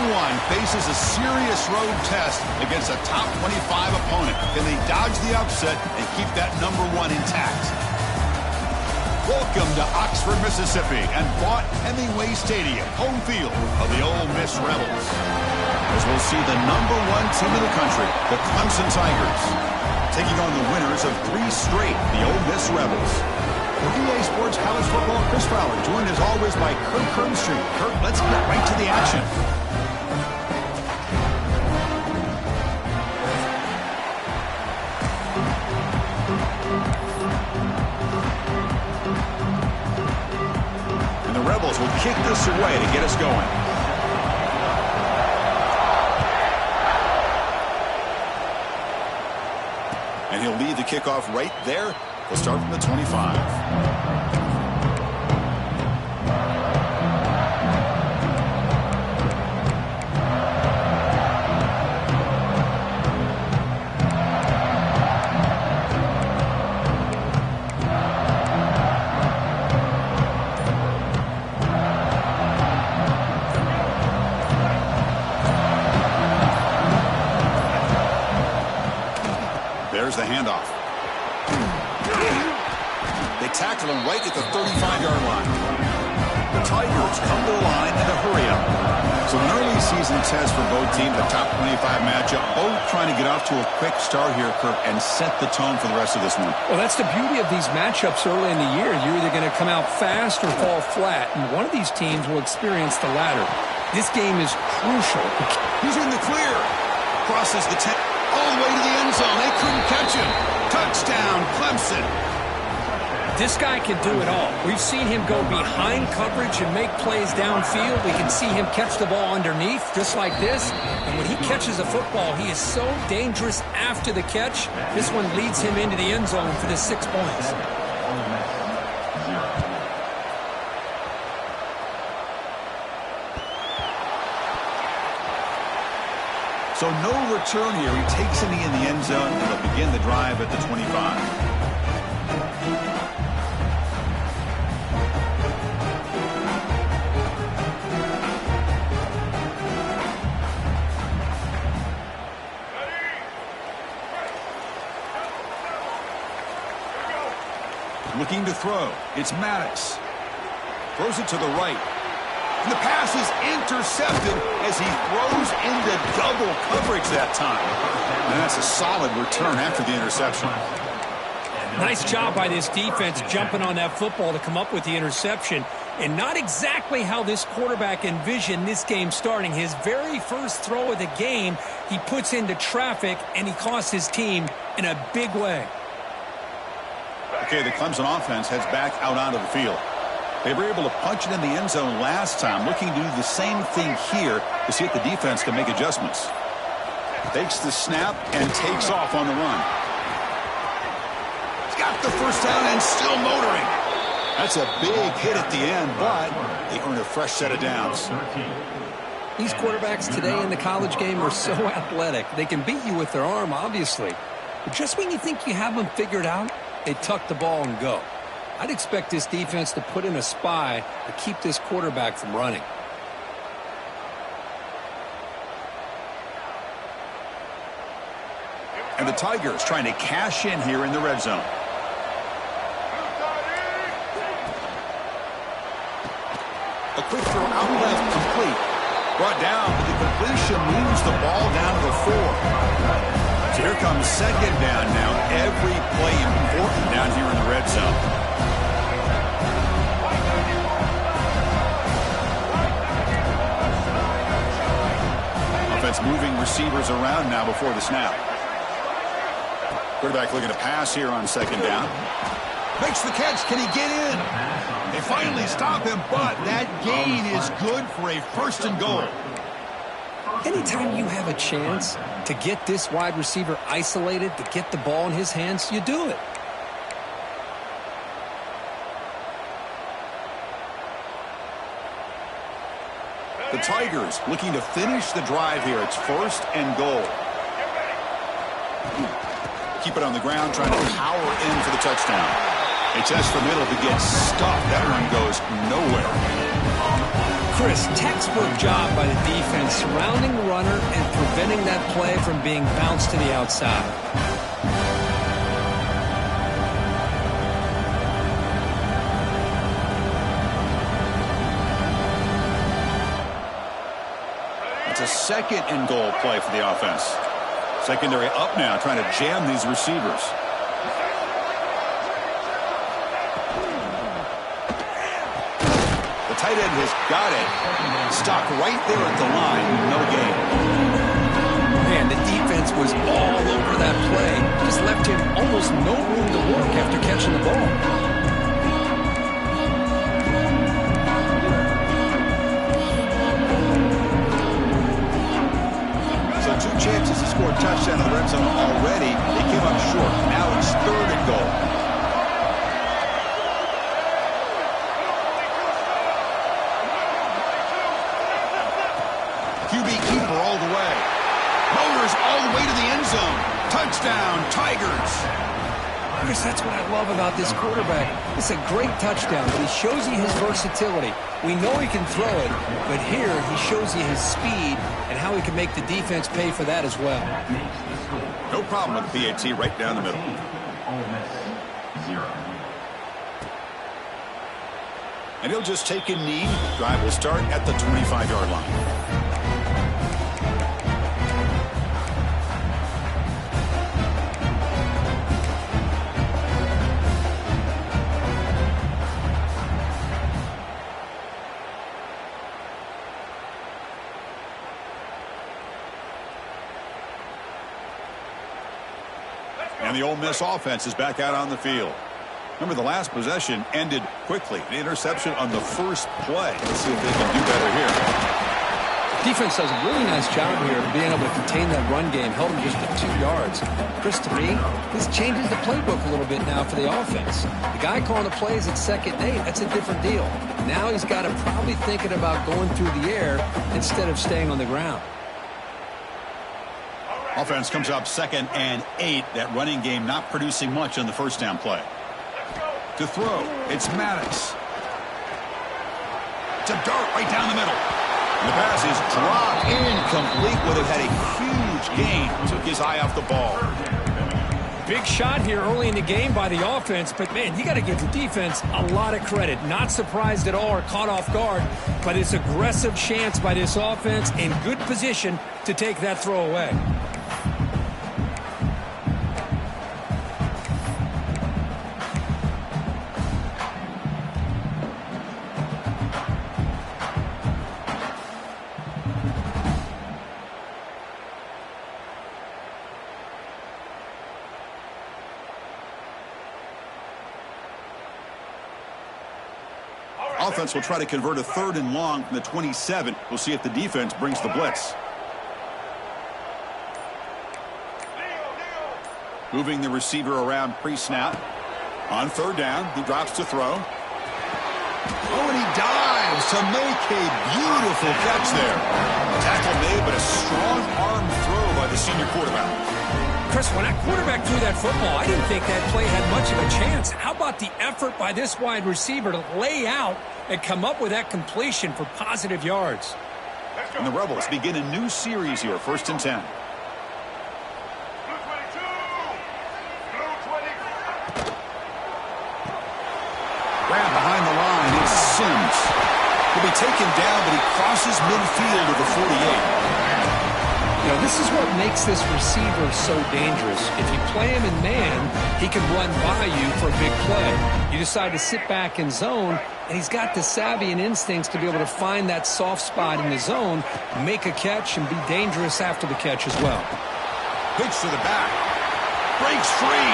one faces a serious road test against a top 25 opponent. Can they dodge the upset and keep that number one intact? Welcome to Oxford, Mississippi, and Vaught Hemingway Stadium, home field of the Ole Miss Rebels. As we'll see the number one team in the country, the Clemson Tigers, taking on the winners of 3 straight, the Ole Miss Rebels. For VA Sports College Football, Chris Fowler, joined as always by Kurt Kernstreet. Kurt, let's get right to the action. And the Rebels will kick this away to get us going. And he'll lead the kickoff right there. We'll start from the 25. There's the handoff. They tackle him right at the 35-yard line. The Tigers come to the line in a hurry-up. So an early season test for both teams, a top 25 matchup, both trying to get off to a quick start here, Kirk, and set the tone for the rest of this one. Well, that's the beauty of these matchups early in the year. You're either going to come out fast or fall flat, and one of these teams will experience the latter. This game is crucial. He's in the clear. Crosses the 10. All the way to the end zone. They couldn't catch him. Touchdown, Clemson. This guy can do it all. We've seen him go behind coverage and make plays downfield. We can see him catch the ball underneath, just like this. And when he catches a football, he is so dangerous after the catch. This one leads him into the end zone for the 6 points. So no return here. He takes it in the end zone, and they'll begin the drive at the 25. Looking to throw. It's Maddox. Throws it to the right. And the pass is intercepted as he throws into double coverage that time. And that's a solid return after the interception. Nice job by this defense jumping on that football to come up with the interception. And not exactly how this quarterback envisioned this game starting. His very first throw of the game, he puts into traffic, and he costs his team in a big way. Okay, the Clemson offense heads back out onto the field. They were able to punch it in the end zone last time, looking to do the same thing here to see if the defense can make adjustments. Takes the snap and takes off on the run. He's got the first down and still motoring. That's a big hit at the end, but they earn a fresh set of downs. These quarterbacks today in the college game are so athletic. They can beat you with their arm, obviously. But just when you think you have them figured out, they tuck the ball and go. I'd expect this defense to put in a spy to keep this quarterback from running. And the Tigers trying to cash in here in the red zone. A quick throw out left, complete. Brought down, but the completion moves the ball down to the 4. So here comes second down now. Every play important down here in the red zone. Offense moving receivers around now before the snap. Quarterback looking to pass here on second down. Makes the catch. Can he get in? They finally stop him, but that gain is good for a first and goal. Anytime you have a chance to get this wide receiver isolated, to get the ball in his hands, you do it. The Tigers looking to finish the drive here. It's first and goal. Keep it on the ground, trying to power in for the touchdown. A test for middle to get stuffed. That one goes nowhere. Chris, textbook job by the defense surrounding the runner and preventing that play from being bounced to the outside. It's a second and goal play for the offense. Secondary up now, trying to jam these receivers. The tight end has got it. Stopped right there at the line. No gain. Man, the defense was all over that play. Just left him almost no room to work after catching the ball. Two chances to score a touchdown in the red zone already. They came up short. Now it's third and goal. QB keeper all the way. Motors all the way to the end zone. Touchdown, Tigers. Chris, that's what I love about this quarterback. It's a great touchdown, but he shows you his versatility. We know he can throw it, but here he shows you his speed and how he can make the defense pay for that as well. No problem with the PAT right down the middle. And he'll just take a knee. Drive will start at the 25-yard line. And the Ole Miss offense is back out on the field. Remember, the last possession ended quickly. An interception on the first play. Let's see if they can do better here. Defense does a really nice job here of being able to contain that run game. Held him just at 2 yards. Chris, to me, this changes the playbook a little bit now for the offense. The guy calling the plays at 2nd and 8, that's a different deal. Now he's got to probably thinking about going through the air instead of staying on the ground. Offense comes up 2nd and 8. That running game not producing much on the first down play. To throw, it's Madden. It's a dart right down the middle. And the pass is dropped incomplete. Would have had a huge gain. Took his eye off the ball. Big shot here early in the game by the offense, but man, you got to give the defense a lot of credit. Not surprised at all or caught off guard, but it's aggressive chance by this offense in good position to take that throw away. Offense will try to convert a 3rd and long from the 27. We'll see if the defense brings the blitz. Moving the receiver around pre-snap. On 3rd down, he drops to throw. Oh, and he dives to make a beautiful catch there. Tackle made, but a strong arm throw by the senior quarterback. Chris, when that quarterback threw that football, I didn't think that play had much of a chance. How about the effort by this wide receiver to lay out and come up with that completion for positive yards? And the Rebels begin a new series here, 1st and 10. Grab behind the line is Sims. He'll be taken down, but he crosses midfield to the 48. You know, this is what makes this receiver so dangerous. If you play him in man, he can run by you for a big play. You decide to sit back in zone, and he's got the savvy and instincts to be able to find that soft spot in the zone, make a catch, and be dangerous after the catch as well. Pitch to the back. Breaks free.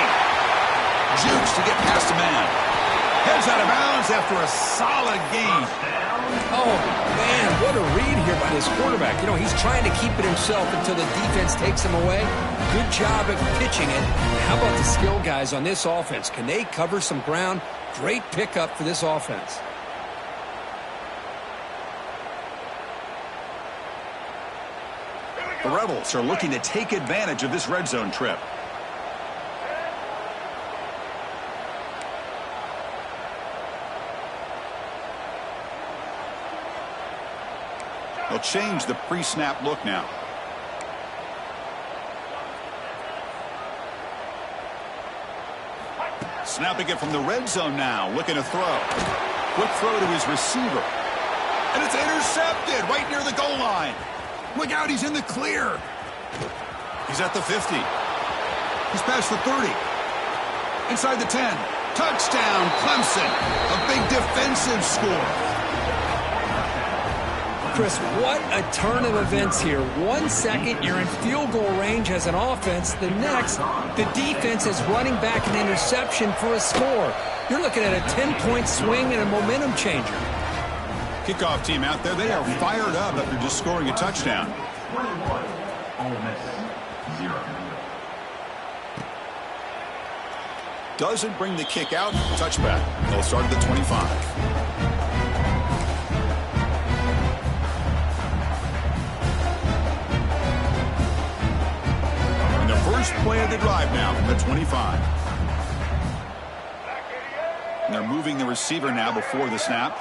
Jukes to get past a man. Heads out of bounds after a solid gain. Oh, man, what a read here by this quarterback. You know, he's trying to keep it himself until the defense takes him away. Good job at pitching it. How about the skill guys on this offense? Can they cover some ground? Great pickup for this offense. The Rebels are looking to take advantage of this red zone trip. change the pre-snap look now. Snapping it from the red zone now, looking to throw. Quick throw to his receiver. And it's intercepted right near the goal line. Look out, he's in the clear. He's at the 50. He's past the 30. Inside the 10. Touchdown, Clemson. A big defensive score. Chris, what a turn of events here. 1 second, you're in field goal range as an offense. The next, the defense is running back an interception for a score. You're looking at a 10-point swing and a momentum changer. Kickoff team out there, they are fired up after just scoring a touchdown. Doesn't bring the kick out. Touchback. They'll start at the 25. First play of the drive now from the 25. And they're moving the receiver now before the snap.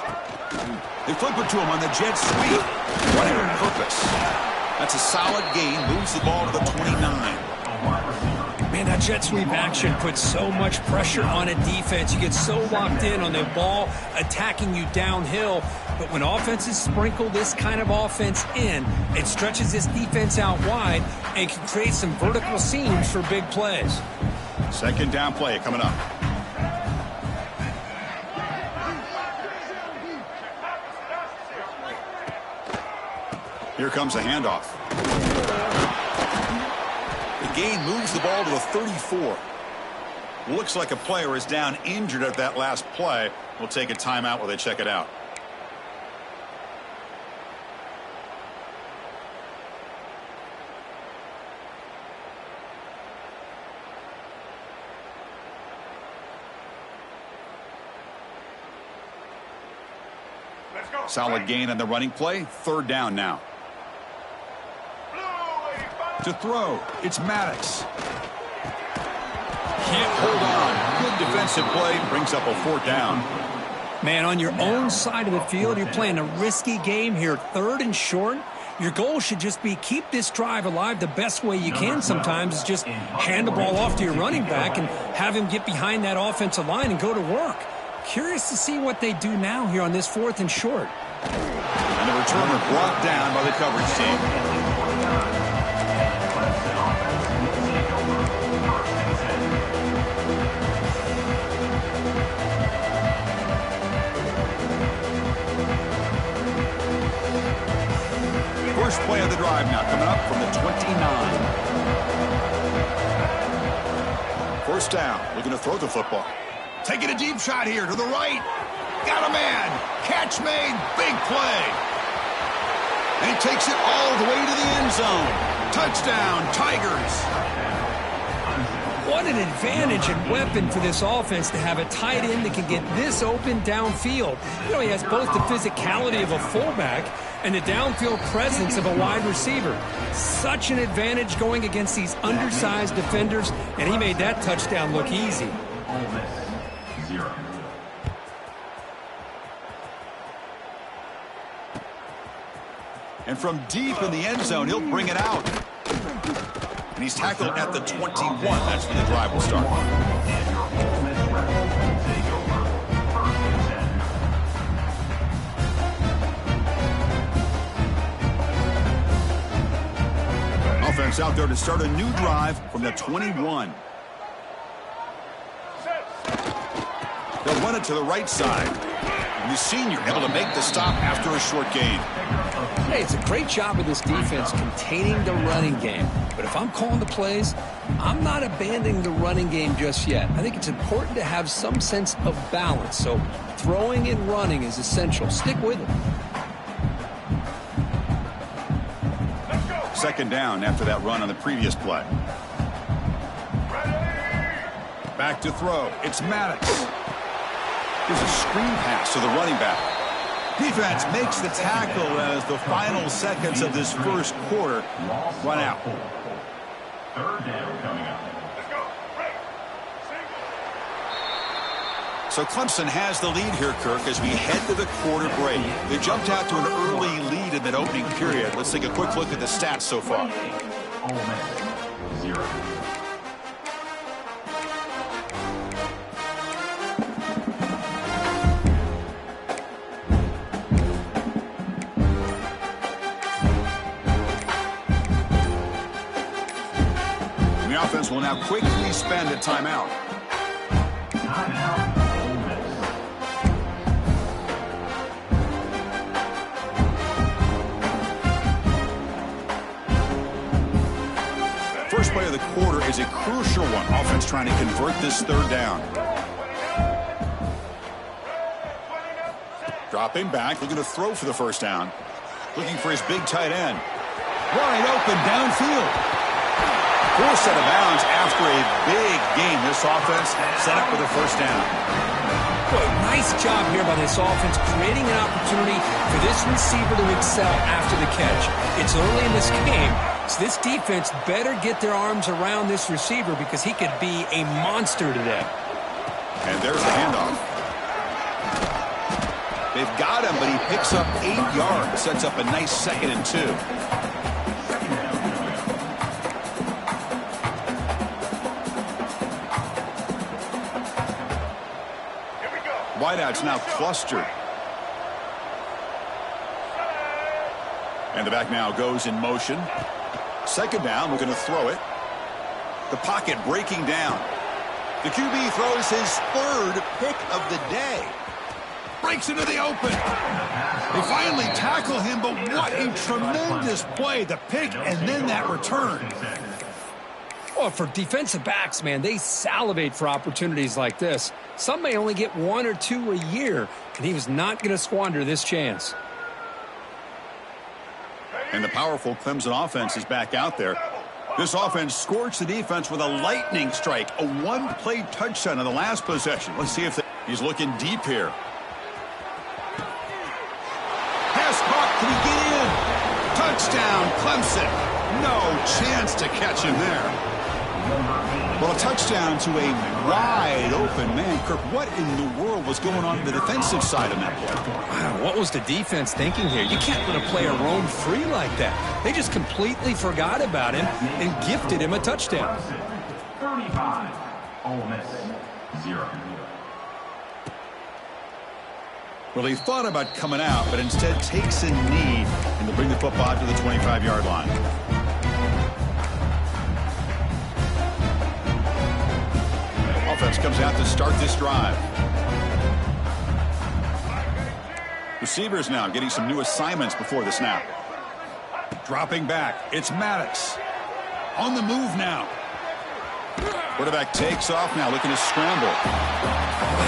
They flip it to him on the jet sweep. Running on purpose. That's a solid gain. Moves the ball to the 29. Man, that jet sweep action puts so much pressure on a defense. You get so locked in on the ball attacking you downhill. But when offenses sprinkle this kind of offense in, it stretches this defense out wide and can create some vertical seams for big plays. Second down play coming up. Here comes a handoff. The gain moves the ball to the 34. Looks like a player is down injured at that last play. We'll take a timeout while they check it out. Solid gain on the running play. Third down now. To throw, it's Maddox. Can't hold on. Good defensive play. Brings up a fourth down. Man, on your own side of the field, you're playing a risky game here. Third and short. Your goal should just be keep this drive alive the best way you can sometimes. Is just hand the ball off to your running back and have him get behind that offensive line and go to work. Curious to see what they do now here on this fourth and short. And the returner brought down by the coverage team. First play of the drive now coming up from the 29. First down, looking to throw the football. Taking a deep shot here to the right. Got a man. Catch made. Big play. And he takes it all the way to the end zone. Touchdown, Tigers. What an advantage and weapon for this offense to have a tight end that can get this open downfield. You know, he has both the physicality of a fullback and the downfield presence of a wide receiver. Such an advantage going against these undersized defenders, and he made that touchdown look easy. And from deep in the end zone, he'll bring it out. And he's tackled at the 21. That's when the drive will start. Offense out there to start a new drive from the 21. They'll run it to the right side. And the senior able to make the stop after a short gain. Hey, it's a great job of this defense containing the running game. But if I'm calling the plays, I'm not abandoning the running game just yet. I think it's important to have some sense of balance. So throwing and running is essential. Stick with it. Second down after that run on the previous play. Back to throw. It's Maddox. Here's a screen pass to the running back. Defense makes the tackle as the final seconds of this first quarter run out. So Clemson has the lead here, Kirk, as we head to the quarter break. They jumped out to an early lead in that opening period. Let's take a quick look at the stats so far. Ole Miss, 0. The offense will now quickly spend a timeout. First play of the quarter is a crucial one. Offense trying to convert this third down. Dropping back, looking to throw for the first down. Looking for his big tight end. Wide open downfield. Forced out of bounds after a big game. This offense set up with a first down. Boy, nice job here by this offense, creating an opportunity for this receiver to excel after the catch. It's early in this game, so this defense better get their arms around this receiver because he could be a monster today. And there's the handoff. They've got him, but he picks up 8 yards. Sets up a nice 2nd and 2. Wideouts now clustered. And the back now goes in motion. Second down, we're going to throw it. The pocket breaking down. The QB throws his 3rd pick of the day. Breaks into the open. They finally tackle him, but what a tremendous play. The pick and then that return. Well, for defensive backs, man, they salivate for opportunities like this. Some may only get 1 or 2 a year, and he was not going to squander this chance. And the powerful Clemson offense is back out there. This offense scorched the defense with a lightning strike, a 1-play touchdown in the last possession. Let's see if he's looking deep here. Pass caught. Can he get in? Touchdown, Clemson. No chance to catch him there. Well, a touchdown to a wide open man. Kirk, what in the world was going on the defensive side of that play? Wow, what was the defense thinking here? You can't let a player roam free like that. They just completely forgot about him and gifted him a touchdown. 35, Ole Miss, 0. Well, he thought about coming out, but instead takes a knee and to bring the football to the 25-yard line. Offense comes out to start this drive. Receivers now getting some new assignments before the snap. Dropping back. It's Maddox. On the move now. Quarterback takes off now, looking to scramble.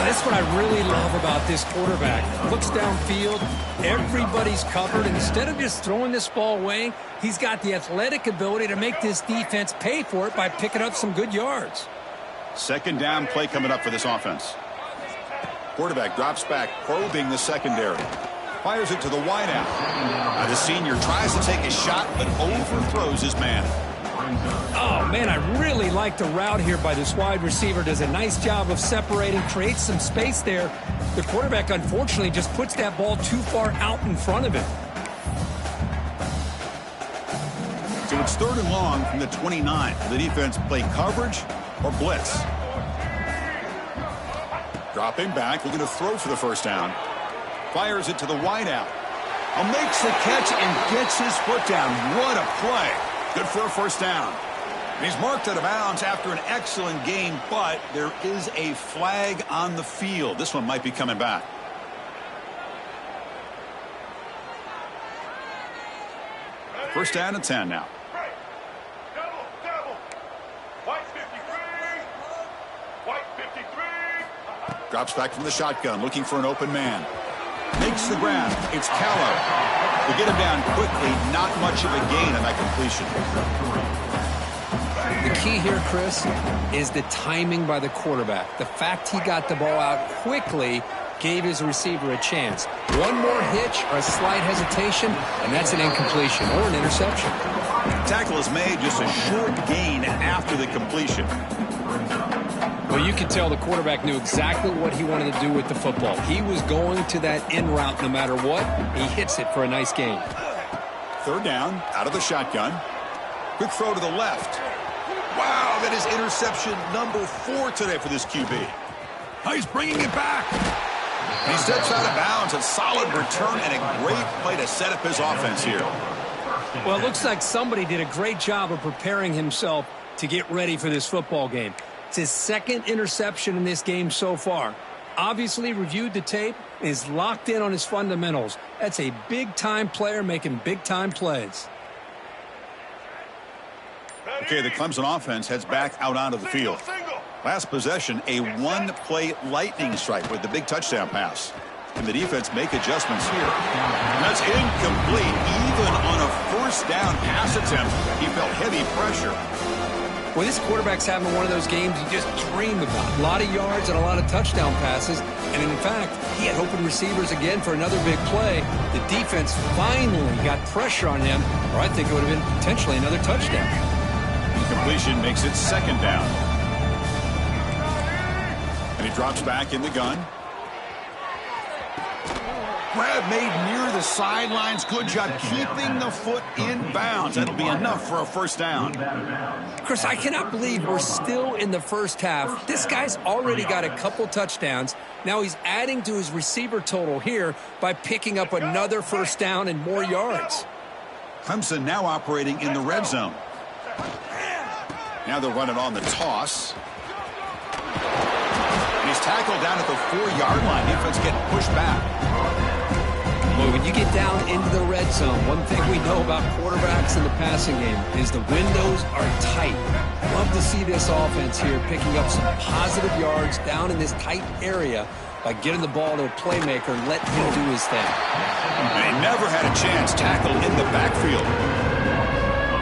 That's what I really love about this quarterback. Looks downfield. Everybody's covered. Instead of just throwing this ball away, he's got the athletic ability to make this defense pay for it by picking up some good yards. Second down play coming up for this offense. Quarterback drops back, probing the secondary. Fires it to the wideout. Now the senior tries to take a shot, but overthrows his man. Oh, man, I really like the route here by this wide receiver. Does a nice job of separating, creates some space there. The quarterback, unfortunately, just puts that ball too far out in front of him. So it's 3rd and long from the 29. The defense play coverage or blitz. Dropping back, looking to throw for the first down. Fires it to the wideout. Makes the catch and gets his foot down. What a play. Good for a first down. He's marked out of bounds after an excellent game, but there is a flag on the field. This one might be coming back. First down and 10 now. Drops back from the shotgun, looking for an open man. Makes the grab. It's Callow. They get him down quickly. Not much of a gain on that completion. The key here, Chris, is the timing by the quarterback. The fact he got the ball out quickly gave his receiver a chance. One more hitch or a slight hesitation, and that's an incompletion or an interception. The tackle is made, just a short gain after the completion. Well, you could tell the quarterback knew exactly what he wanted to do with the football. He was going to that in route no matter what. He hits it for a nice gain. Third down, out of the shotgun. Quick throw to the left. Wow, that is interception number 4 today for this QB. Oh, he's bringing it back. And he steps out of bounds. A solid return and a great play to set up his offense here. Well, it looks like somebody did a great job of preparing himself to get ready for this football game. It's his second interception in this game so far. Obviously reviewed the tape, is locked in on his fundamentals. That's a big-time player making big-time plays. Okay, the Clemson offense heads back out onto the field. Last possession, a one-play lightning strike with the big touchdown pass. And the defense make adjustments here. That's incomplete. Even on a first down pass attempt, he felt heavy pressure. Well, this quarterback's having one of those games you just dream about. A lot of yards and a lot of touchdown passes. And in fact, he had open receivers again for another big play. The defense finally got pressure on him, or I think it would have been potentially another touchdown. Incompletion makes it second down. And he drops back in the gun. Grab made near the sidelines. Good job keeping the foot in bounds. That'll be enough for a first down. Chris, I cannot believe we're still in the first half. This guy's already got a couple touchdowns. Now he's adding to his receiver total here by picking up another first down and more yards. Clemson now operating in the red zone. Now they're running on the toss. And he's tackled down at the 4-yard line. Defense getting pushed back. Well, when you get down into the red zone, one thing we know about quarterbacks in the passing game is the windows are tight. Love to see this offense here picking up some positive yards down in this tight area by getting the ball to a playmaker and letting him do his thing. They never had a chance tackled in the backfield.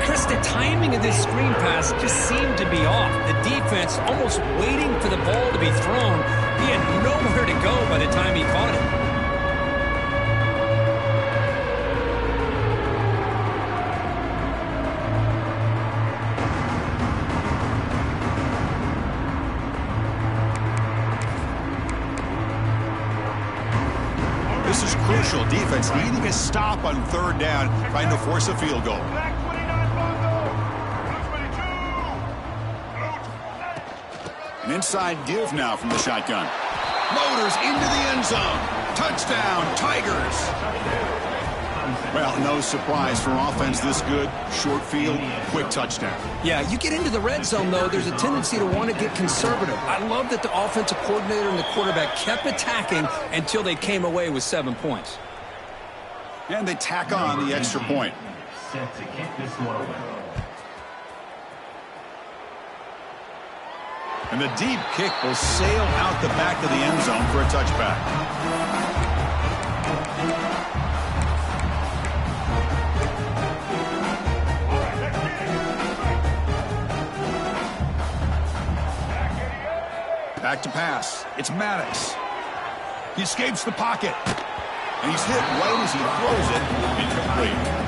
Chris, the timing of this screen pass just seemed to be off. The defense almost waiting for the ball to be thrown. He had nowhere to go by the time he caught it. This is crucial. Defense needing a stop on third down, trying to force a field goal. An inside give now from the shotgun. Motors into the end zone. Touchdown, Tigers. Well, no surprise for offense this good. Short field, quick touchdown. Yeah, you get into the red zone, though, there's a tendency to want to get conservative. I love that the offensive coordinator and the quarterback kept attacking until they came away with 7 points. And they tack on the extra point. Set to kick this one away. And the deep kick will sail out the back of the end zone for a touchback. Back to pass. It's Maddox. He escapes the pocket. And he's hit right as he throws it. Incomplete.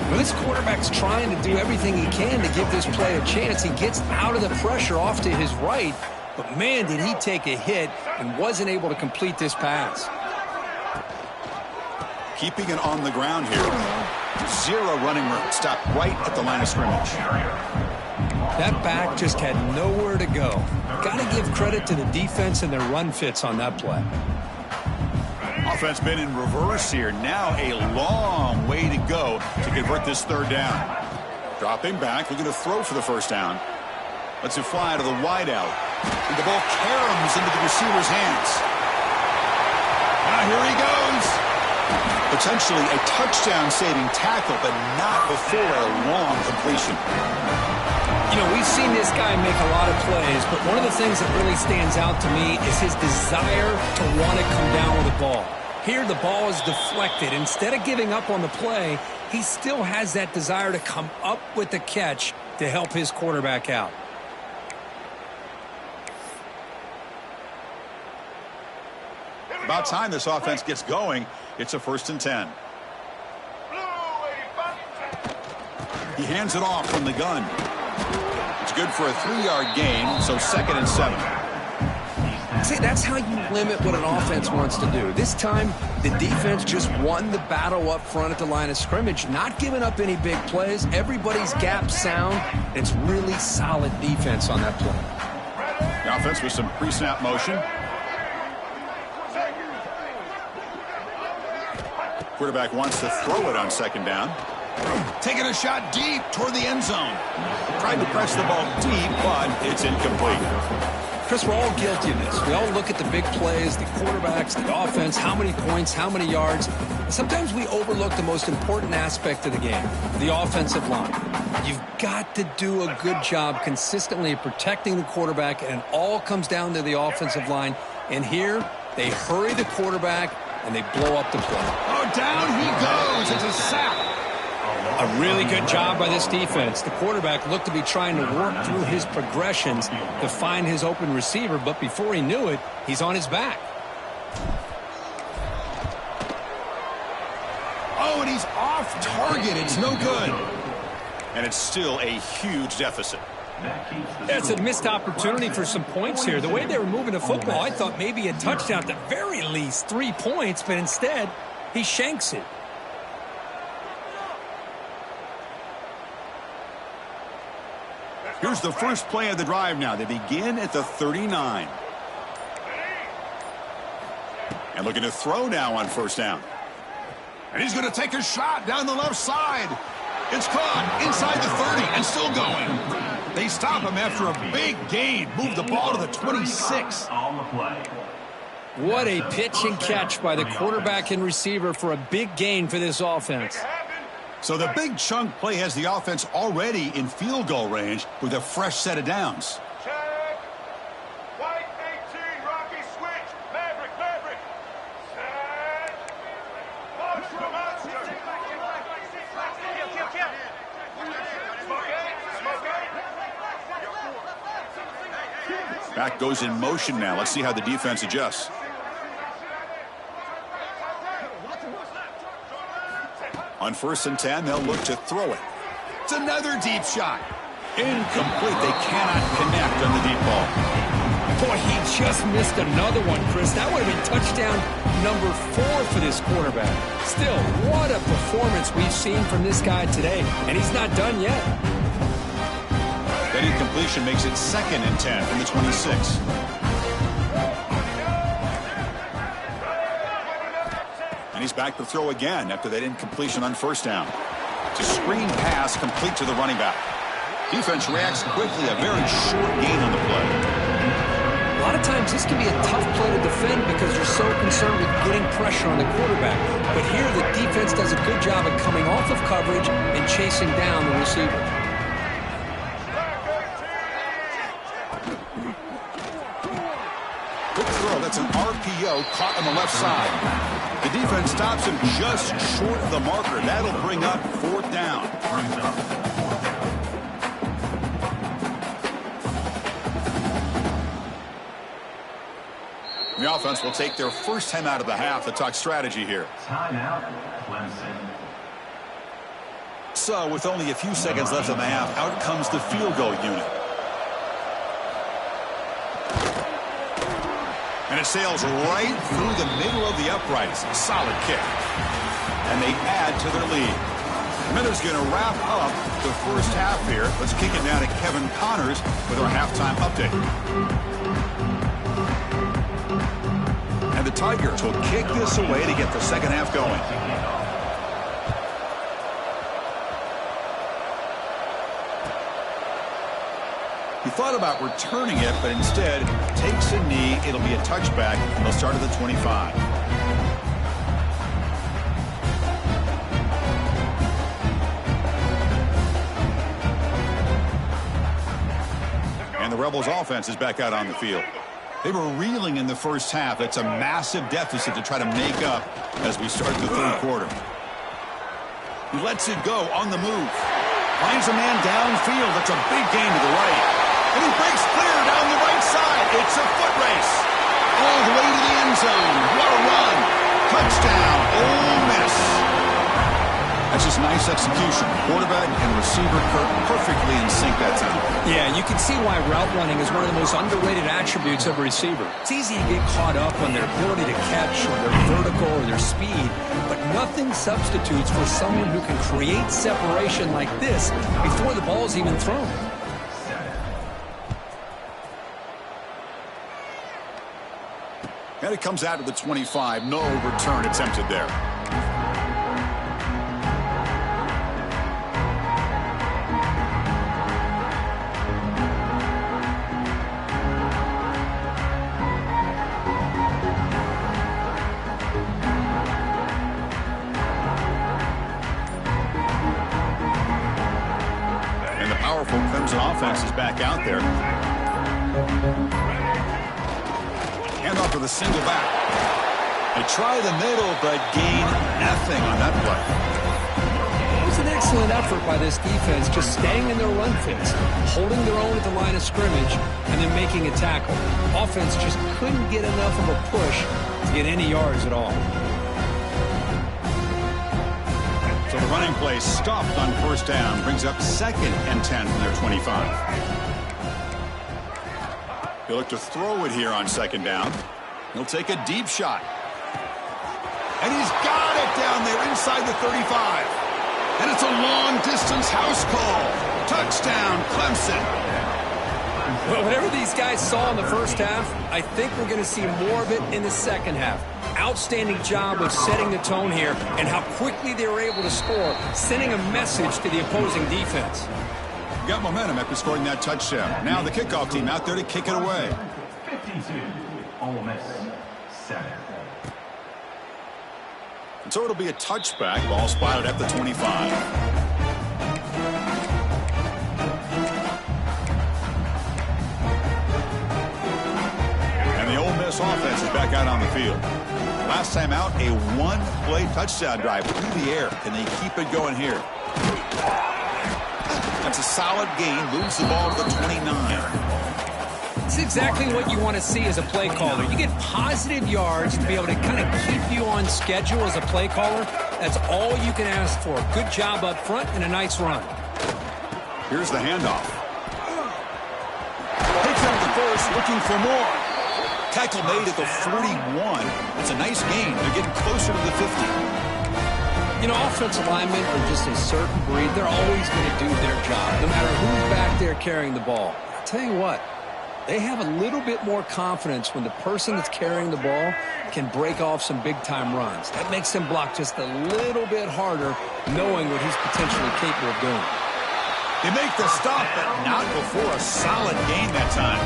Well, this quarterback's trying to do everything he can to give this play a chance. He gets out of the pressure off to his right. But, man, did he take a hit and wasn't able to complete this pass. Keeping it on the ground here. Zero running room. Stopped right at the line of scrimmage. That back just had nowhere to go. Got to give credit to the defense and their run fits on that play. Offense been in reverse here. Now a long way to go to convert this third down. Dropping back, looking to throw for the first down. Lets it fly to the wideout. And the ball caroms into the receiver's hands. Now here he goes. Potentially a touchdown-saving tackle, but not before a long completion. You know, we've seen this guy make a lot of plays, but one of the things that really stands out to me is his desire to want to come down with the ball. Here, the ball is deflected. Instead of giving up on the play, he still has that desire to come up with the catch to help his quarterback out. About time this offense gets going. It's a 1st and 10. He hands it off from the gun. It's good for a 3-yard gain, so 2nd and 7. See, that's how you limit what an offense wants to do. This time, the defense just won the battle up front at the line of scrimmage, not giving up any big plays. Everybody's gap sound. It's really solid defense on that play. The offense with some pre-snap motion. Quarterback wants to throw it on 2nd down. Taking a shot deep toward the end zone. Tried to press the ball deep, but it's incomplete. Chris, we're all guilty of this. We all look at the big plays, the quarterbacks, the offense, how many points, how many yards. And sometimes we overlook the most important aspect of the game, the offensive line. You've got to do a good job consistently protecting the quarterback, and it all comes down to the offensive line. And here, they hurry the quarterback, and they blow up the play. Oh, down he goes. It's a sack. A really good job by this defense. The quarterback looked to be trying to work through his progressions to find his open receiver, but before he knew it, he's on his back. Oh, and he's off target. It's no good. And it's still a huge deficit. It's a missed opportunity for some points here. The way they were moving the football, I thought maybe a touchdown, at the very least 3 points, but instead, he shanks it. Here's the first play of the drive now. They begin at the 39. And looking to throw now on 1st down. And he's going to take a shot down the left side. It's caught inside the 30 and still going. They stop him after a big gain. Move the ball to the 26. What a pitch and catch by the quarterback and receiver for a big gain for this offense. So the big chunk play has the offense already in field goal range with a fresh set of downs. Check. White 18, Rocky switch. Maverick. Set. Mushroom action. Back goes in motion now. Let's see how the defense adjusts. On 1st and 10, they'll look to throw it. It's another deep shot. Incomplete. They cannot connect on the deep ball. Boy, he just missed another one, Chris. That would have been touchdown number 4 for this quarterback. Still, what a performance we've seen from this guy today. And he's not done yet. That incompletion makes it 2nd and 10 from the 26. And he's back to throw again after that incompletion on 1st down. It's a screen pass complete to the running back. Defense reacts quickly, a very short gain on the play. A lot of times this can be a tough play to defend because you're so concerned with getting pressure on the quarterback. But here the defense does a good job of coming off of coverage and chasing down the receiver. Quick throw, that's an RPO caught on the left side. The defense stops him just short of the marker. That'll bring up 4th down. The offense will take their first time out of the half to talk strategy here. Timeout, Clemson. So, with only a few seconds left in the half, out comes the field goal unit. And it sails right through the middle of the uprights. Solid kick. And they add to their lead. Miller's going to wrap up the first half here. Let's kick it down to Kevin Connors with our halftime update. And the Tigers will kick this away to get the second half going. He thought about returning it, but instead takes a knee. It'll be a touchback. They'll start at the 25. And the Rebels offense is back out on the field. They were reeling in the first half. It's a massive deficit to try to make up as we start the 3rd quarter. He lets it go on the move. Finds a man downfield. That's a big gain to the right. And he breaks clear down the right side. It's a foot race. All the way to the end zone. What a run. Touchdown, Ole Miss. That's just nice execution. Quarterback and receiver Kirk perfectly in sync that time. Yeah, you can see why route running is one of the most underrated attributes of a receiver. It's easy to get caught up on their ability to catch or their vertical or their speed, but nothing substitutes for someone who can create separation like this before the ball's even thrown. And it comes out of the 25. No return attempted there. And the powerful Clemson offense is back out there. Hand off with a single back. They try the middle, but gain nothing on that play. It was an excellent effort by this defense, just staying in their run fits, holding their own at the line of scrimmage, and then making a tackle. Offense just couldn't get enough of a push to get any yards at all. So the running play stopped on first down, brings up 2nd and 10 from their 25. He'll look to throw it here on 2nd down. He'll take a deep shot. And he's got it down there inside the 35. And it's a long-distance house call. Touchdown, Clemson. Well, whatever these guys saw in the first half, I think we're going to see more of it in the second half. Outstanding job of setting the tone here and how quickly they were able to score, sending a message to the opposing defense. Got momentum after scoring that touchdown. Now the kickoff team out there to kick it away. 52, Ole Miss 7. And so it'll be a touchback. Ball spotted at the 25. And the Ole Miss offense is back out on the field. Last time out, a one-play touchdown drive through the air. Can they keep it going here? That's a solid gain. Moves the ball to the 29. It's exactly what you want to see as a play caller. You get positive yards to be able to kind of keep you on schedule as a play caller. That's all you can ask for. Good job up front and a nice run. Here's the handoff. Takes out the first, looking for more. Tackle made at the 41. It's a nice gain. They're getting closer to the 50. You know, offensive linemen are just a certain breed. They're always going to do their job, no matter who's back there carrying the ball. I'll tell you what, they have a little bit more confidence when the person that's carrying the ball can break off some big-time runs. That makes them block just a little bit harder, knowing what he's potentially capable of doing. They make the stop, but not before a solid gain that time.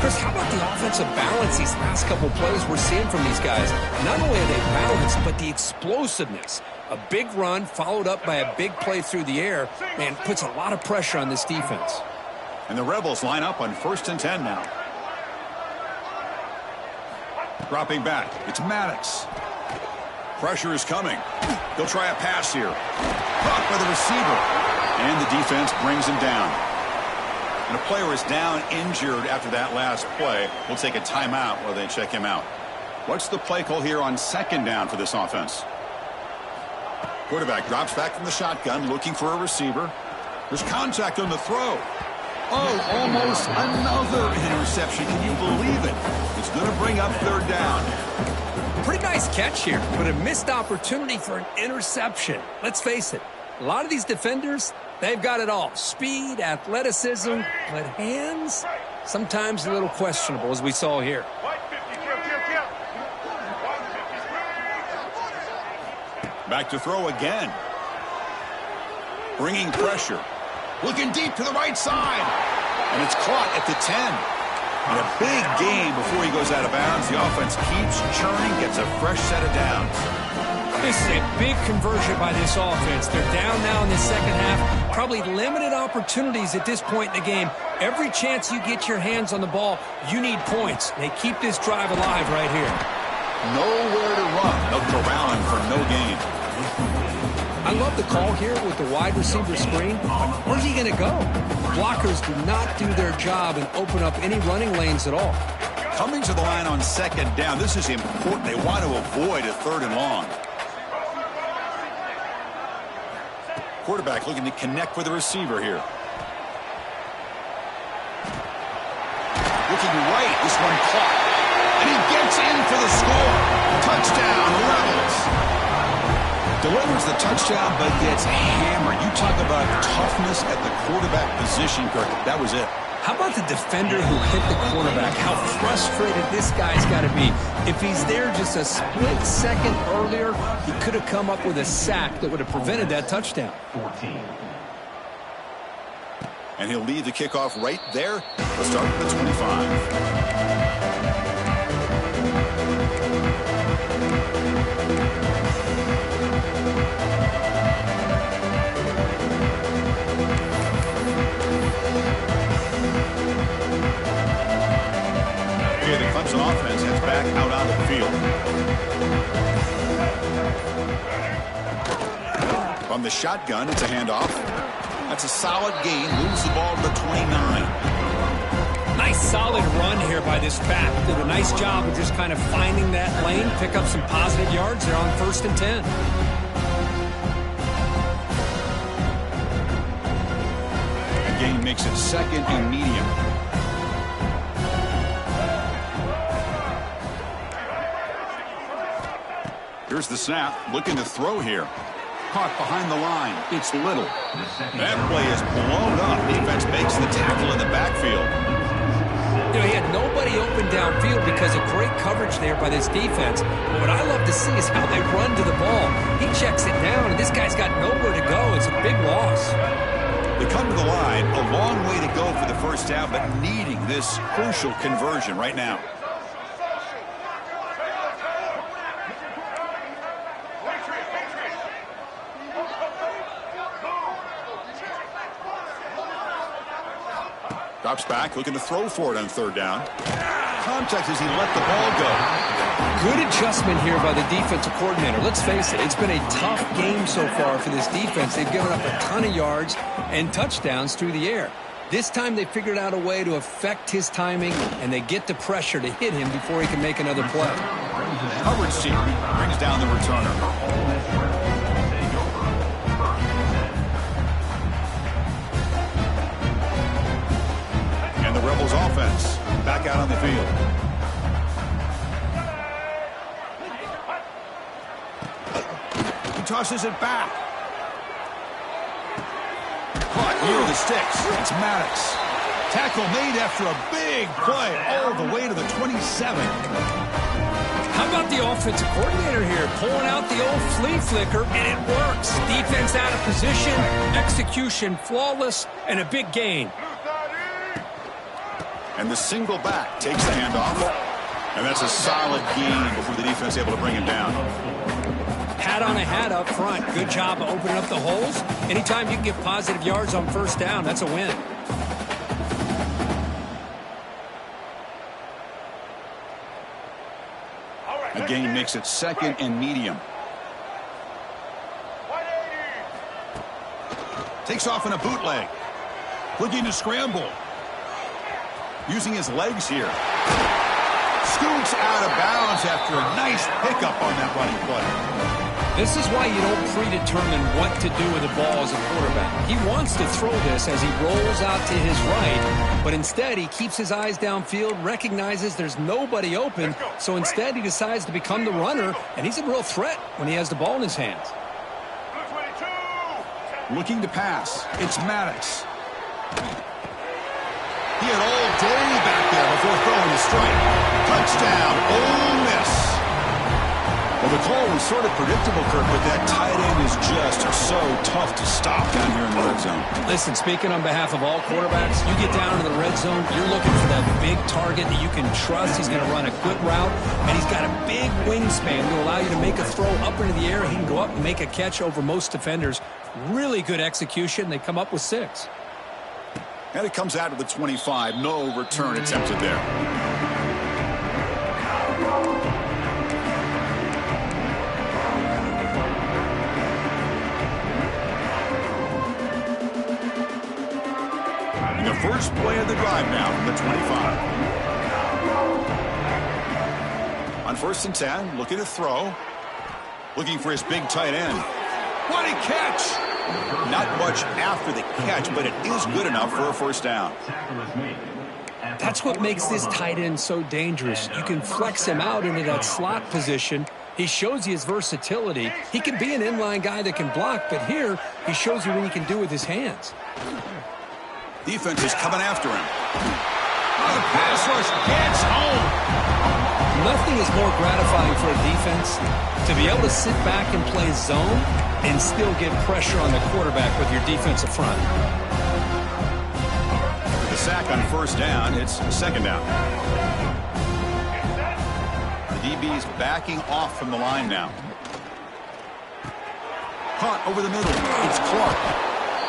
Chris, how about the offensive balance these last couple plays we're seeing from these guys? Not only are they balanced, but the explosiveness. A big run followed up by a big play through the air, and puts a lot of pressure on this defense. And the Rebels line up on 1st and 10 now. Dropping back, it's Maddox. Pressure is coming. He'll try a pass here. Caught by the receiver. And the defense brings him down. And a player is down injured after that last play. We'll take a timeout while they check him out. What's the play call here on 2nd down for this offense? Quarterback drops back from the shotgun, looking for a receiver. There's contact on the throw. Oh, almost another interception. Can you believe it? It's going to bring up 3rd down. Pretty nice catch here, but a missed opportunity for an interception. Let's face it, a lot of these defenders, they've got it all. Speed, athleticism, but hands, sometimes a little questionable, as we saw here. Back to throw again. Bringing pressure. Looking deep to the right side. And it's caught at the 10. And a big gain before he goes out of bounds. The offense keeps churning, gets a fresh set of downs. This is a big conversion by this offense. They're down now in the second half. Probably limited opportunities at this point in the game. Every chance you get your hands on the ball, you need points. They keep this drive alive right here. Nowhere to run. They'll corral him for no gain. I love the call here with the wide receiver screen. Where's he going to go? Blockers do not do their job and open up any running lanes at all. Coming to the line on 2nd down, this is important. They want to avoid a 3rd and long. Quarterback looking to connect with the receiver here. looking right. This one caught. And he gets in for the score. Touchdown, Rebels. Delivers the touchdown, but gets hammered. You talk about toughness at the quarterback position, Kirk. That was it. How about the defender who hit the quarterback? How frustrated this guy's got to be. If he's there just a split second earlier, he could have come up with a sack that would have prevented that touchdown. 14. And he'll lead the kickoff right there. Let's start with the 25. Here, the Clemson offense heads back out on the field. From the shotgun, it's a handoff. That's a solid gain. Moves the ball to the 29. Nice solid run here by this back. Did a nice job of just kind of finding that lane, pick up some positive yards. They're on 1st and 10. The gain makes it 2nd and medium. Here's the snap. Looking to throw here. Caught behind the line. It's Little. That play is blown up. Defense makes the tackle in the backfield. You know, he had nobody open downfield because of great coverage there by this defense. But what I love to see is how they run to the ball. He checks it down, and this guy's got nowhere to go. It's a big loss. They come to the line. A long way to go for the first down, but needing this crucial conversion right now. Drops back, looking to throw for it on 3rd down. Contact as he let the ball go. Good adjustment here by the defensive coordinator. Let's face it, it's been a tough game so far for this defense. They've given up a ton of yards and touchdowns through the air. This time they figured out a way to affect his timing, and they get the pressure to hit him before he can make another play. Coverage team brings down the returner. The Rebels offense back out on the field. He tosses it back. Caught near the sticks. It's Maddox. Tackle made after a big play all the way to the 27. How about the offensive coordinator here pulling out the old flea flicker, and it works. Defense out of position, execution flawless, and a big gain. And the single back takes the handoff. And that's a solid gain before the defense is able to bring him down. Hat on a hat up front. Good job of opening up the holes. Anytime you can get positive yards on 1st down, that's a win. The gain makes it 2nd and medium. Takes off in a bootleg. Looking to scramble. Using his legs here. Scoots out of bounds after a nice pickup on that running play. This is why you don't predetermine what to do with the ball as a quarterback. He wants to throw this as he rolls out to his right, but instead he keeps his eyes downfield, recognizes there's nobody open, so instead he decides to become the runner, and he's a real threat when he has the ball in his hands. Looking to pass. It's Maddox. He had all day back there before throwing a strike. Touchdown, Ole Miss. Well, the call was sort of predictable, Kirk, but that tight end is just so tough to stop down here in the red zone. Listen, speaking on behalf of all quarterbacks, you get down to the red zone, you're looking for that big target that you can trust. He's going to run a quick route, and he's got a big wingspan to allow you to make a throw up into the air. He can go up and make a catch over most defenders. Really good execution. They come up with 6. And it comes out to the 25. No return attempted there. And the first play of the drive now from the 25. On 1st and 10, looking to throw. Looking for his big tight end. What a catch! Not much after the catch, but it is good enough for a 1st down. That's what makes this tight end so dangerous. You can flex him out into that slot position. He shows you his versatility. He can be an inline guy that can block, but here he shows you what he can do with his hands. Defense is coming after him. The pass rush gets home. Nothing is more gratifying for a defense to be able to sit back and play zone and still get pressure on the quarterback with your defensive front. With the sack on first down, it's second down. The DB's backing off from the line now. Caught over the middle. It's Clark.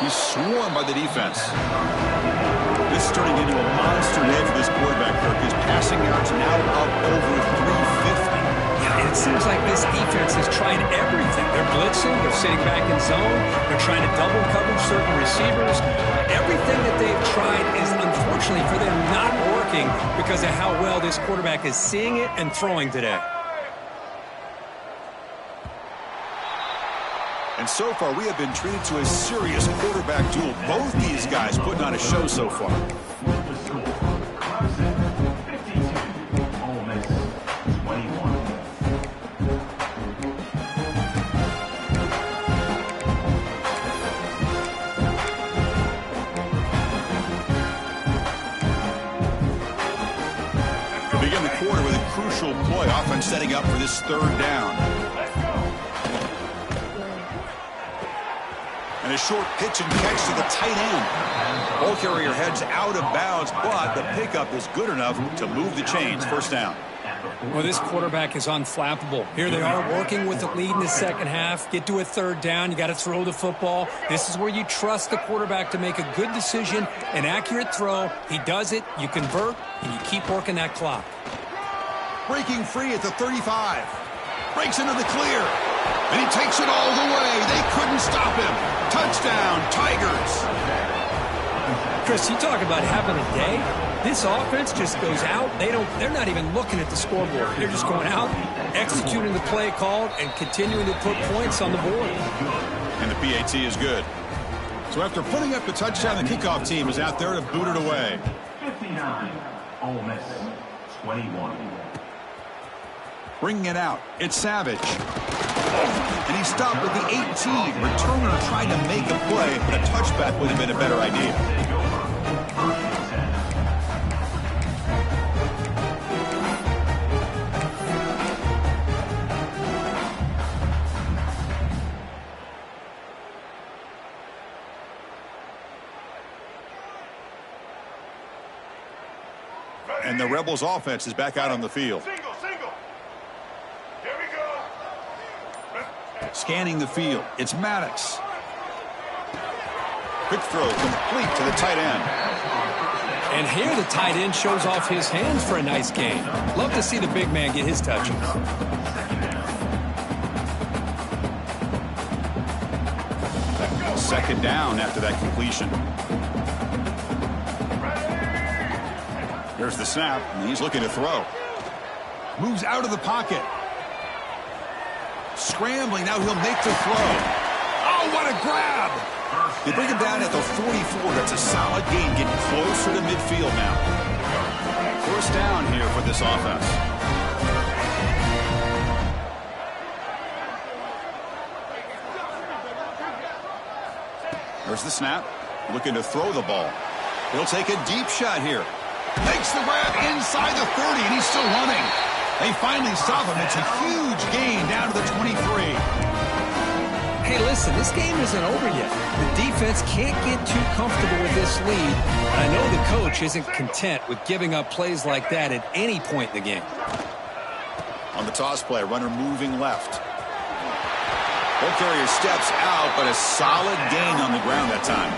He's swarmed by the defense. This is turning into a monster day for this quarterback, Kirk. His passing yards now up over 350. Yeah, and it seems like this defense has tried everything. They're blitzing, they're sitting back in zone, they're trying to double cover certain receivers. Everything that they've tried is, unfortunately for them, not working because of how well this quarterback is seeing it and throwing today. And so far, we have been treated to a serious quarterback duel. Both these guys putting on a show so far. To begin the quarter with a crucial play, offense setting up for this third down. And a short pitch and catch to the tight end. Ball carrier heads out of bounds, but the pickup is good enough to move the chains. First down. Well, this quarterback is unflappable. Here they are working with the lead in the second half. Get to a third down. You got to throw the football. This is where you trust the quarterback to make a good decision, an accurate throw. He does it. You convert, and you keep working that clock. Breaking free at the 35. Breaks into the clear. And he takes it all the way. They couldn't stop him. Touchdown, Tigers. Chris, you talk about having a day. This offense just goes out. They're not even looking at the scoreboard. They're just going out, executing the play called, and continuing to put points on the board. And the PAT is good. So after putting up the touchdown, the kickoff team is out there to boot it away. 59, Ole Miss, 21. Bringing it out, it's Savage. And he stopped at the 18. Returner trying to make a play, but a touchback would have been a better idea. And the Rebels offense is back out on the field. Single. Here we go. Scanning the field, it's Maddox. Quick throw complete to the tight end. And here the tight end shows off his hands for a nice gain. Love to see the big man get his touches. Second down after that completion. There's the snap, and he's looking to throw. Moves out of the pocket. Scrambling, now he'll make the throw. Oh, what a grab! They bring him down at the 44. That's a solid gain, getting closer to midfield now. First down here for this offense. There's the snap. Looking to throw the ball. He'll take a deep shot here. Makes the grab inside the 30, and he's still running. They finally stop him. It's a huge gain down to the 23. Hey, listen, this game isn't over yet. The defense can't get too comfortable with this lead, and I know the coach isn't content with giving up plays like that at any point in the game. On the toss play, runner moving left. Ball carrier steps out, but a solid gain on the ground that time.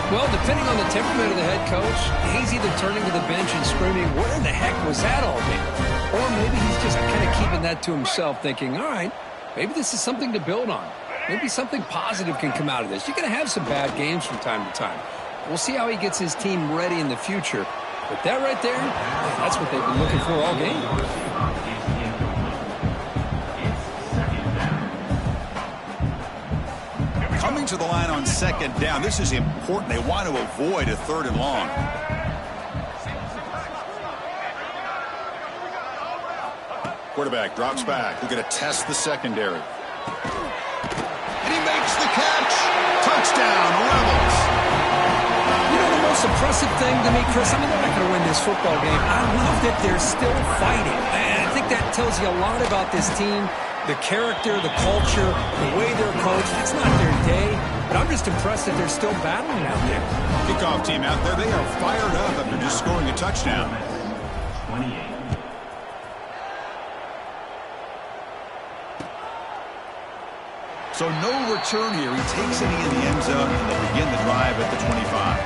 Well, depending on the temperament of the head coach, he's either turning to the bench and screaming, what in the heck was that all mean? Or maybe he's just kind of keeping that to himself, thinking, all right, maybe this is something to build on. Maybe something positive can come out of this. You're going to have some bad games from time to time. We'll see how he gets his team ready in the future. But that right there, that's what they've been looking for all game. Coming to the line on second down. This is important. They want to avoid a third and long. Quarterback drops back. We're going to test the secondary. And he makes the catch. Touchdown, Rebels. You know, the most impressive thing to me, Chris, I mean, they're not going to win this football game. I love that they're still fighting. And I think that tells you a lot about this team, the character, the culture, the way they're coached. It's not their day, but I'm just impressed that they're still battling out there. Kickoff team out there, they are fired up after just scoring a touchdown. 28. So no return here. He takes it in the end zone, and they'll begin the drive at the 25.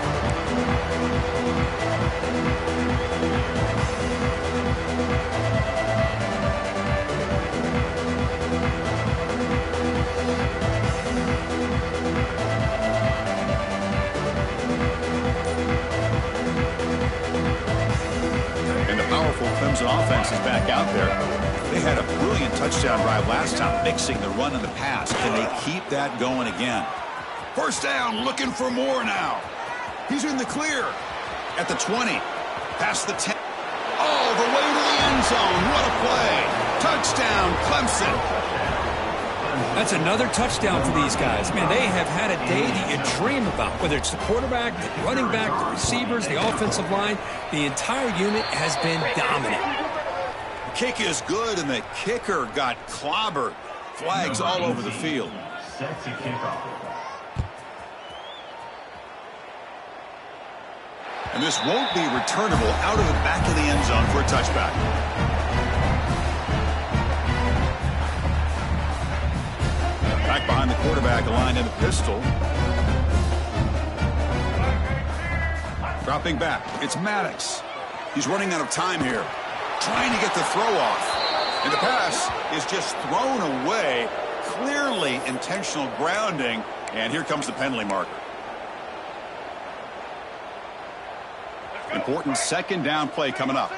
And the powerful Clemson offense is back out there. They had a brilliant touchdown drive last time, mixing the run and the pass. Can they keep that going again? First down, looking for more now. He's in the clear. At the 20. Past the 10. All the way to the end zone. What a play. Touchdown, Clemson. That's another touchdown for these guys. Man, they have had a day that you dream about, whether it's the quarterback, the running back, the receivers, the offensive line. The entire unit has been dominant. Kick is good, and the kicker got clobbered. Flags all over the field. Set to kickoff. And this won't be returnable out of the back of the end zone for a touchback. Back behind the quarterback, aligned in a pistol. Dropping back, it's Maddox. He's running out of time here. Trying to get the throw off. And the pass is just thrown away. Clearly intentional grounding. And here comes the penalty marker. Important second down play coming up.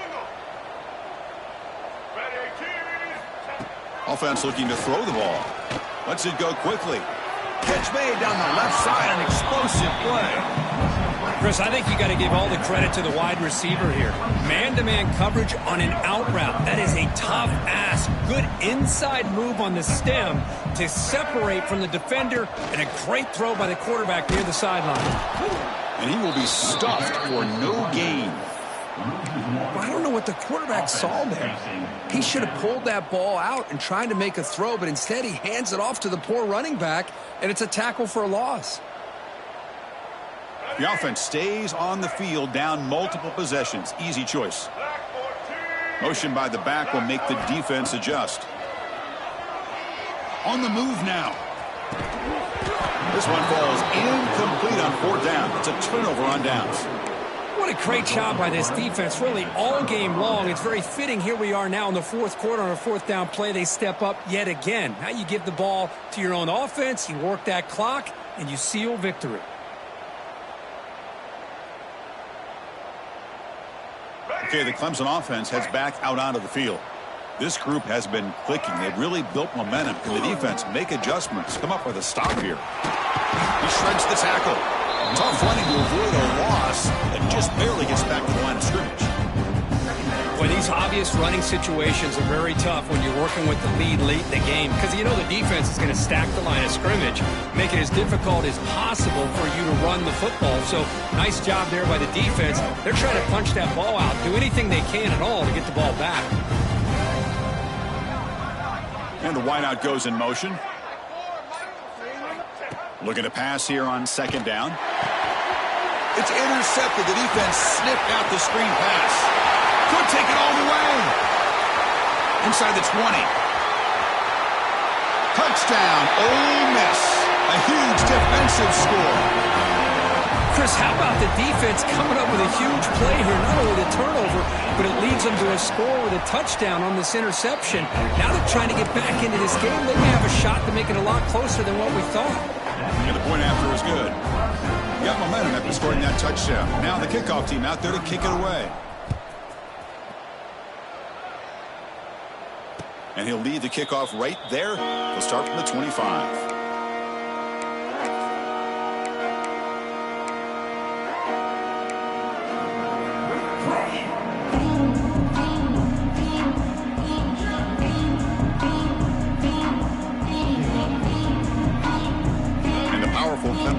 Offense looking to throw the ball. Lets it go quickly. Catch made down the left side. An explosive play. Chris, I think you got to give all the credit to the wide receiver here. Man-to-man coverage on an out route. That is a tough ask. Good inside move on the stem to separate from the defender, and a great throw by the quarterback near the sideline. And he will be stuffed for no gain. I don't know what the quarterback saw there. He should have pulled that ball out and tried to make a throw, but instead he hands it off to the poor running back, and it's a tackle for a loss. The offense stays on the field, down multiple possessions. Easy choice. Motion by the back will make the defense adjust. On the move now. This one falls incomplete on fourth down. It's a turnover on downs. What a great job by this defense, really all game long. It's very fitting. Here we are now in the fourth quarter on a fourth down play. They step up yet again. Now you give the ball to your own offense, you work that clock, and you seal victory. Okay, the Clemson offense heads back out onto the field. This group has been clicking. They've really built momentum. Can the defense make adjustments? Come up with a stop here. He shreds the tackle. Tough running to avoid a loss and just barely gets back to the line of scrimmage. Boy, these obvious running situations are very tough when you're working with the lead late in the game, because you know the defense is going to stack the line of scrimmage, make it as difficult as possible for you to run the football. So nice job there by the defense. They're trying to punch that ball out, do anything they can at all to get the ball back. And the wideout goes in motion. Looking to pass here on second down. It's intercepted. The defense sniffed out the screen pass. Could take it all the way. Inside the 20. Touchdown, Ole Miss. A huge defensive score. Chris, how about the defense coming up with a huge play here? Not only the turnover, but it leads them to a score with a touchdown on this interception. Now they're trying to get back into this game. They may have a shot to make it a lot closer than what we thought. And the point after is good. Got momentum after scoring that touchdown. Now the kickoff team out there to kick it away. And he'll lead the kickoff right there. He'll start from the 25.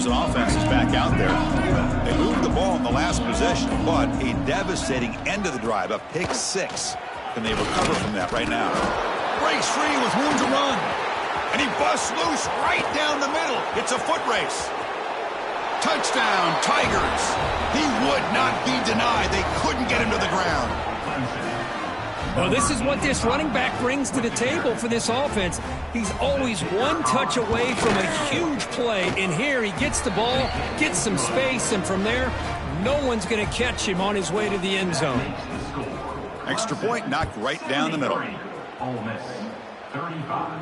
Clemson offense is back out there. They moved the ball in the last possession, but a devastating end of the drive, a pick 6. Can they recover from that right now? Breaks free with room to run. And he busts loose right down the middle. It's a foot race. Touchdown, Tigers. He would not be denied. They couldn't get him to the ground. Well, this is what this running back brings to the table for this offense. He's always one touch away from a huge play. And here he gets the ball, gets some space, and from there, no one's going to catch him on his way to the end zone. Extra point knocked right down the middle. Ole Miss, 35.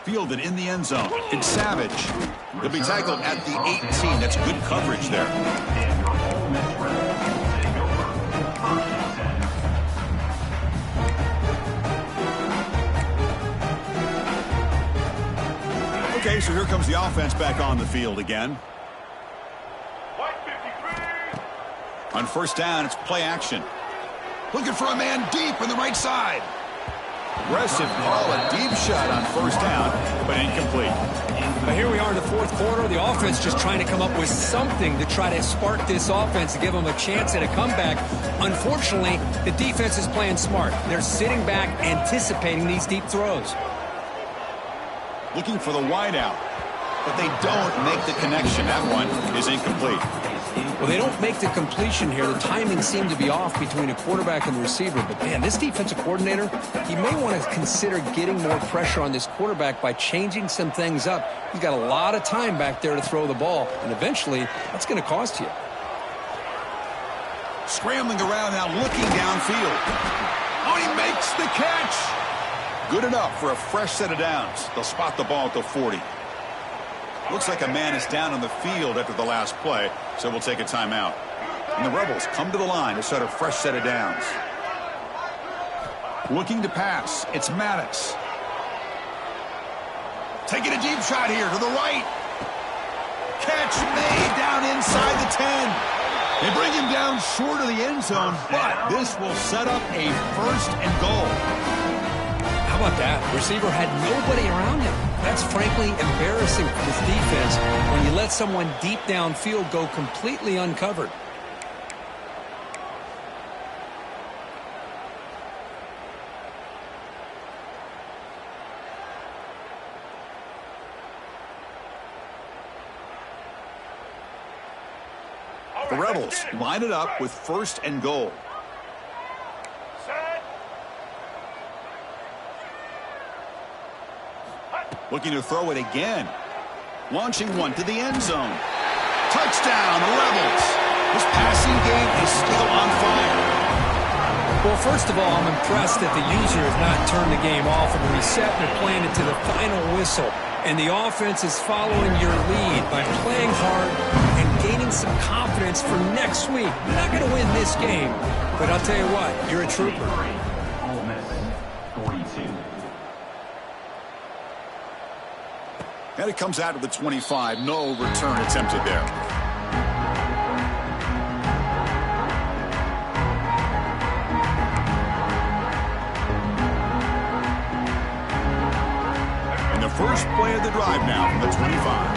Fielded in the end zone. It's Savage. He'll be tackled at the 18. That's good coverage there. And your Ole Miss Rebels take over 1st and 10. Okay, so here comes the offense back on the field again. White 53. On first down, it's play action. Looking for a man deep on the right side. Aggressive call, a deep shot on first down, but incomplete. But here we are in the fourth quarter. The offense just trying to come up with something to try to spark this offense to give them a chance at a comeback. Unfortunately, the defense is playing smart. They're sitting back, anticipating these deep throws. Looking for the wide out, but they don't make the connection. That one is incomplete. Well, they don't make the completion here. The timing seemed to be off between a quarterback and the receiver. But, man, this defensive coordinator, he may want to consider getting more pressure on this quarterback by changing some things up. He's got a lot of time back there to throw the ball, and eventually that's going to cost you. Scrambling around now, looking downfield. Oh, he makes the catch. Good enough for a fresh set of downs. They'll spot the ball at the 40. Looks like a man is down on the field after the last play, so we'll take a timeout. And the Rebels come to the line to start a fresh set of downs. Looking to pass, it's Maddox. Taking a deep shot here to the right. Catch made down inside the 10. They bring him down short of the end zone, but this will set up a 1st and goal. How about that? Receiver had nobody around him. That's frankly embarrassing for this defense when you let someone deep downfield go completely uncovered. The Rebels line it up with 1st and goal. Looking to throw it again. Launching one to the end zone. Touchdown, Rebels. This passing game is still on fire. Well, first of all, I'm impressed that the user has not turned the game off and reset and playing it to the final whistle. And the offense is following your lead by playing hard and gaining some confidence for next week. You're not going to win this game, but I'll tell you what, you're a trooper. Ole Miss, 42. And it comes out of the 25. No return attempted there. And the first play of the drive now from the 25.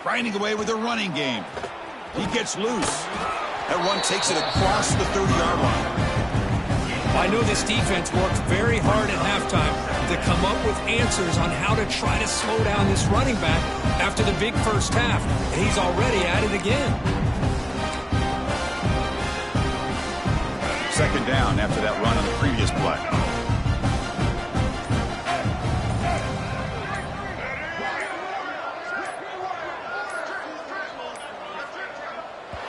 Grinding away with a running game. He gets loose. That run takes it across the 30-yard line. I know this defense worked very hard at halftime to come up with answers on how to try to slow down this running back after the big first half. And he's already at it again. 2nd down after that run on the previous play.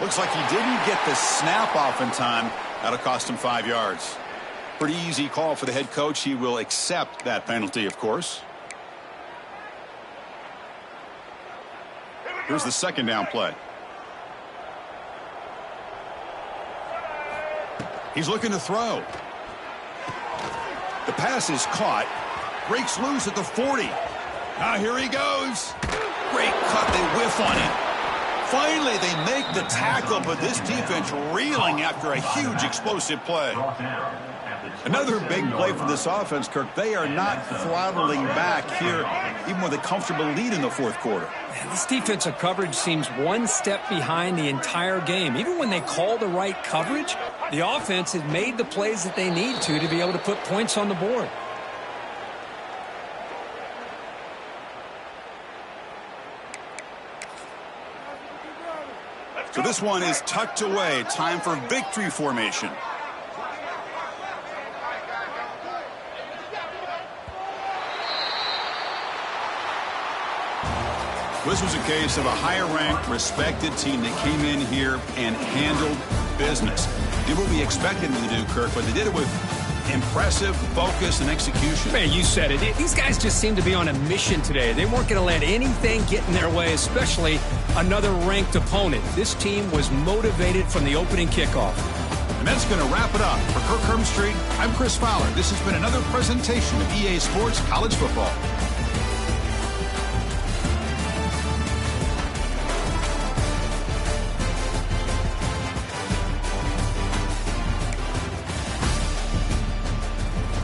Looks like he didn't get the snap off in time. That'll cost him 5 yards. Pretty easy call for the head coach. He will accept that penalty, of course. Here's the 2nd down play. He's looking to throw. The pass is caught. Breaks loose at the 40. Now here he goes. Great cut. They whiff on him. Finally, they make the tackle, but this defense reeling after a huge explosive play. Another big play for this offense, Kirk. They are not throttling back here, even with a comfortable lead in the fourth quarter. Man, this defensive coverage seems one step behind the entire game. Even when they call the right coverage, the offense has made the plays that they need to be able to put points on the board. So this one is tucked away. Time for victory formation. This was a case of a higher-ranked, respected team that came in here and handled business. Did what we expected them to do, Kirk, but they did it with impressive focus and execution. Man, you said it. These guys just seem to be on a mission today. They weren't going to let anything get in their way, especially another ranked opponent. This team was motivated from the opening kickoff. And that's going to wrap it up. For Kirk Herbstreit, I'm Chris Fowler. This has been another presentation of EA Sports College Football.